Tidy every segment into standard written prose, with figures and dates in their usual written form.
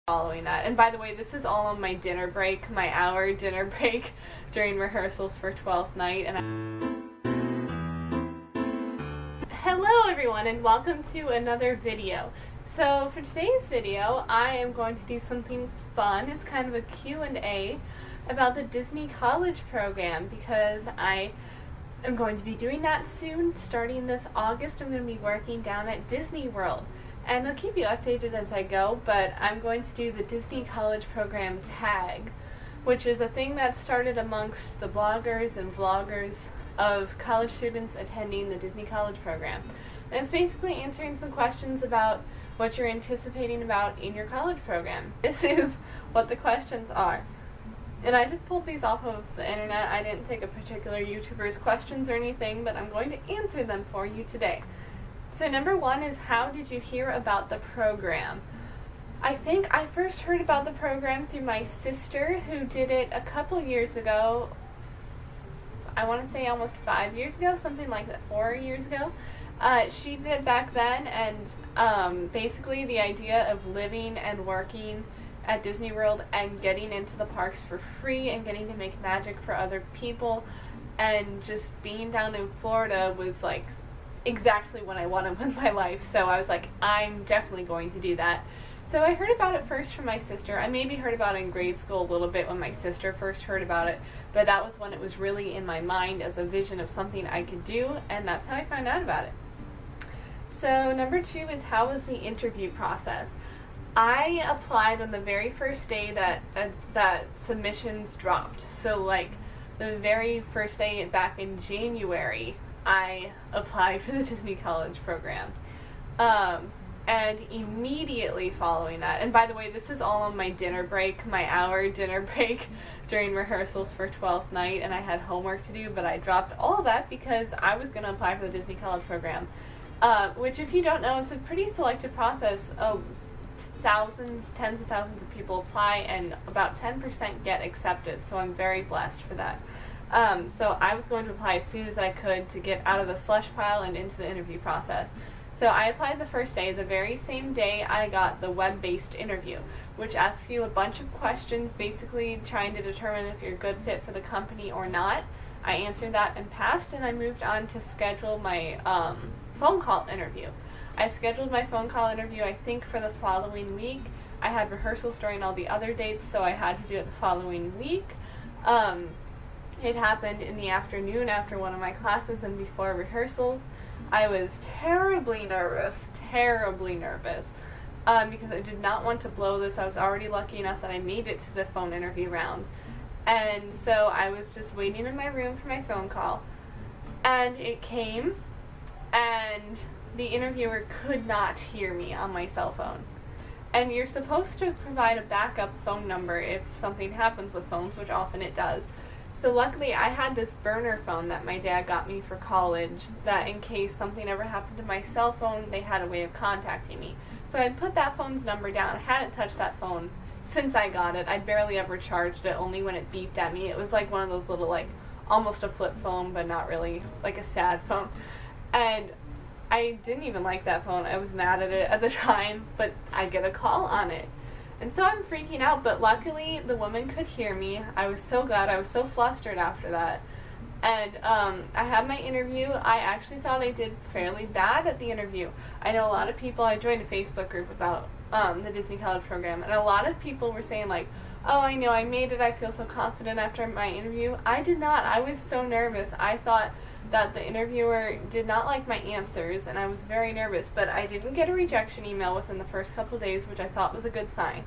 following that. And by the way, this is all on my dinner break, my hour dinner break during rehearsals for 12th night. Hello everyone, and welcome to another video. So for today's video, I am going to do something fun. It's kind of a Q&A about the Disney College program, because I am going to be doing that soon. Starting this August, I'm going to be working down at Disney World. And I'll keep you updated as I go, but I'm going to do the Disney College program tag, which is a thing that started amongst the bloggers and vloggers of college students attending the Disney College program. And it's basically answering some questions about what you're anticipating about in your college program. This is what the questions are. And I just pulled these off of the internet. I didn't take a particular YouTuber's questions or anything, but I'm going to answer them for you today. So number one is, how did you hear about the program? I think I first heard about the program through my sister, who did it a couple years ago. I want to say almost 5 years ago, something like that, 4 years ago. She did it back then, and basically the idea of living and working at Disney World and getting into the parks for free and getting to make magic for other people and just being down in Florida was like exactly what I wanted with my life. So I was like, I'm definitely going to do that. So I heard about it first from my sister. I maybe heard about it in grade school a little bit when my sister first heard about it, but that was when it was really in my mind as a vision of something I could do, and that's how I found out about it. So number two is, how was the interview process? I applied on the very first day that submissions dropped. So like the very first day back in January, I applied for the Disney College program. And immediately following that, and by the way, this is all on my dinner break, my hour dinner break during rehearsals for 12th night, and I had homework to do, but I dropped all of that because I was going to apply for the Disney College program, which, if you don't know, it's a pretty selective process. Thousands, tens of thousands of people apply, and about 10% get accepted, so I'm very blessed for that. So I was going to apply as soon as I could to get out of the slush pile and into the interview process. So I applied the first day. The very same day I got the web-based interview, which asks you a bunch of questions, basically trying to determine if you're a good fit for the company or not. I answered that and passed, and I moved on to schedule my phone call interview. I scheduled my phone call interview, I think, for the following week. I had rehearsals during all the other dates, so I had to do it the following week. It happened in the afternoon after one of my classes and before rehearsals. I was terribly nervous, because I did not want to blow this. I was already lucky enough that I made it to the phone interview round. And so I was just waiting in my room for my phone call. And it came, and the interviewer could not hear me on my cell phone. And you're supposed to provide a backup phone number if something happens with phones, which often it does. So luckily I had this burner phone that my dad got me for college, that in case something ever happened to my cell phone, they had a way of contacting me. So I put that phone's number down. I hadn't touched that phone since I got it. I barely ever charged it, only when it beeped at me. It was like one of those little, like, almost a flip phone, but not really, like a sad phone. And I didn't even like that phone. I was mad at it at the time, but I get a call on it. And so I'm freaking out, but luckily the woman could hear me. I was so glad. I was so flustered after that. And I had my interview. I actually thought I did fairly bad at the interview. I know a lot of people, I joined a Facebook group about the Disney College program, and a lot of people were saying like, oh, I know, I made it. I feel so confident after my interview. I did not. I was so nervous. I thought that the interviewer did not like my answers, and I was very nervous, but I didn't get a rejection email within the first couple of days, which I thought was a good sign.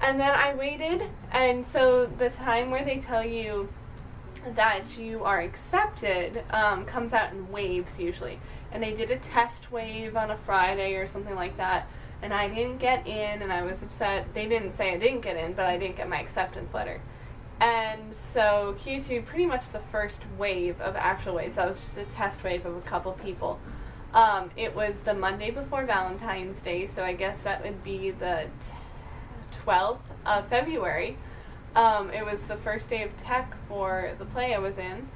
And then I waited, and so the time where they tell you that you are accepted comes out in waves usually, and they did a test wave on a Friday or something like that, and I didn't get in, and I was upset. They didn't say I didn't get in, but I didn't get my acceptance letter. And so Q2, pretty much the first wave of actual waves, that was just a test wave of a couple people. It was the Monday before Valentine's Day, so I guess that would be the 12th of February. It was the first day of tech for the play I was in.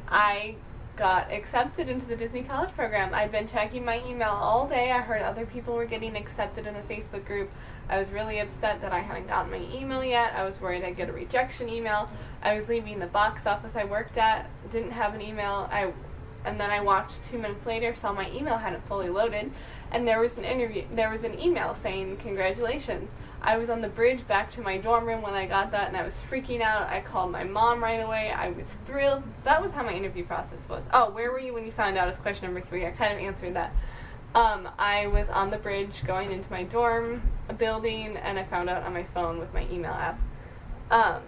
I got accepted into the Disney College program. I'd been checking my email all day. I heard other people were getting accepted in the Facebook group. I was really upset that I hadn't gotten my email yet. I was worried I'd get a rejection email. I was leaving the box office I worked at, didn't have an email. And then I watched 2 minutes later, saw my email hadn't fully loaded, and there was an email saying, "Congratulations." I was on the bridge back to my dorm room when I got that, and I was freaking out. I called my mom right away. I was thrilled. So that was how my interview process was. Oh, where were you when you found out is question number 3. I kind of answered that. I was on the bridge going into my dorm building, and I found out on my phone with my email app.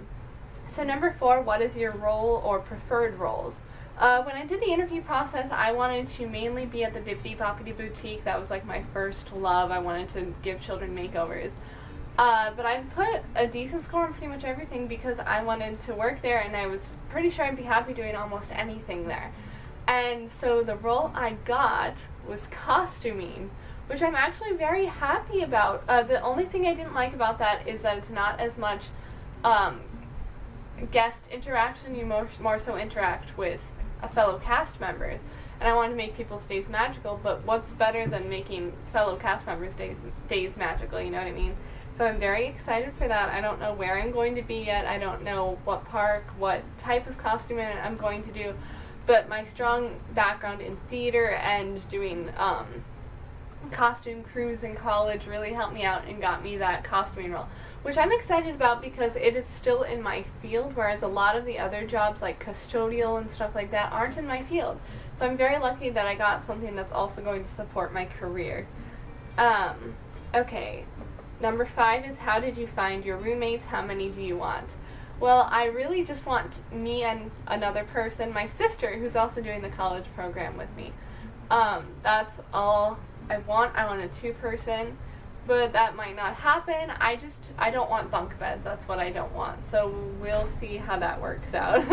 So number 4, what is your role or preferred roles? When I did the interview process, I wanted to mainly be at the Bippity Boppity Boutique. That was like my first love. I wanted to give children makeovers. But I put a decent score on pretty much everything because I wanted to work there, and I was pretty sure I'd be happy doing almost anything there. And so the role I got was costuming, which I'm actually very happy about. The only thing I didn't like about that is that it's not as much guest interaction. You more so interact with fellow cast members. And I wanted to make people's days magical, but what's better than making fellow cast members' days magical, you know what I mean? So I'm very excited for that. I don't know where I'm going to be yet. I don't know what park, what type of costuming I'm going to do, but my strong background in theater and doing costume crews in college really helped me out and got me that costuming role, which I'm excited about because it is still in my field, whereas a lot of the other jobs like custodial and stuff like that aren't in my field. So I'm very lucky that I got something that's also going to support my career. Okay, number 5 is how did you find your roommates? How many do you want? Well, I really just want me and another person, my sister, who's also doing the college program with me. That's all I want. I want a 2-person, but that might not happen. I don't want bunk beds. That's what I don't want. So we'll see how that works out.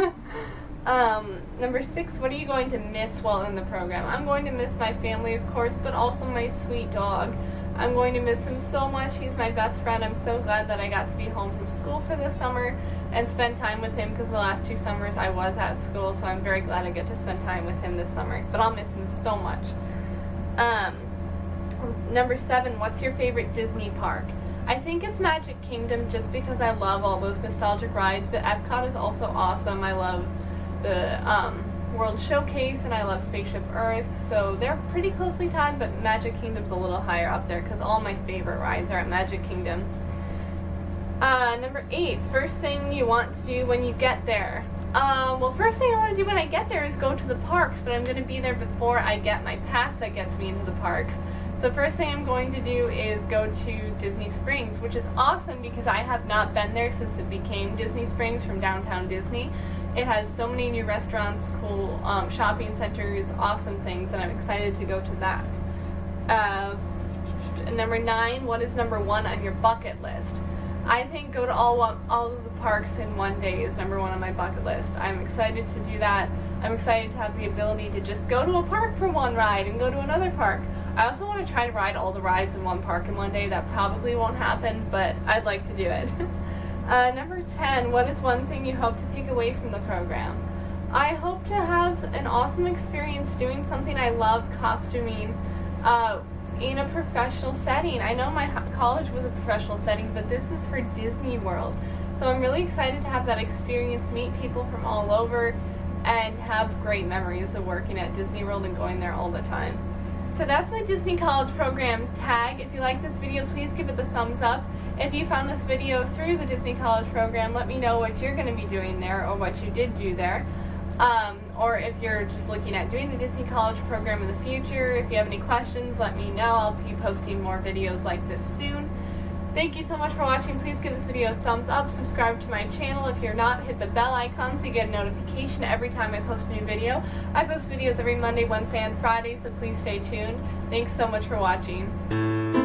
Number 6, what are you going to miss while in the program? I'm going to miss my family, of course, but also my sweet dog. I'm going to miss him so much. He's my best friend. I'm so glad that I got to be home from school for this summer and spend time with him because the last 2 summers I was at school, so I'm very glad I get to spend time with him this summer. But I'll miss him so much. Number 7, what's your favorite Disney park? I think it's Magic Kingdom just because I love all those nostalgic rides, but Epcot is also awesome. I love the World Showcase and I love Spaceship Earth, so they're pretty closely tied, but Magic Kingdom's a little higher up there because all my favorite rides are at Magic Kingdom. Number 8, first thing you want to do when you get there. Well, first thing I want to do when I get there is go to the parks, but I'm going to be there before I get my pass that gets me into the parks. So first thing I'm going to do is go to Disney Springs, which is awesome because I have not been there since it became Disney Springs from Downtown Disney. It has so many new restaurants, cool shopping centers, awesome things, and I'm excited to go to that. Number 9, what is number 1 on your bucket list? I think go to all of the parks in one day is number 1 on my bucket list. I'm excited to do that. I'm excited to have the ability to just go to a park for one ride and go to another park. I also want to try to ride all the rides in one park in one day. That probably won't happen, but I'd like to do it. Number 10, what is one thing you hope to take away from the program? I hope to have an awesome experience doing something I love, costuming, in a professional setting. I know my college was a professional setting, but this is for Disney World. So I'm really excited to have that experience, meet people from all over, and have great memories of working at Disney World and going there all the time. So that's my Disney College program tag. If you like this video, please give it the thumbs up. If you found this video through the Disney College program, let me know what you're going to be doing there or what you did do there. Or if you're just looking at doing the Disney College program in the future, if you have any questions, let me know. I'll be posting more videos like this soon. Thank you so much for watching. Please give this video a thumbs up, subscribe to my channel. If you're not, hit the bell icon so you get a notification every time I post a new video. I post videos every Monday, Wednesday, and Friday, so please stay tuned. Thanks so much for watching.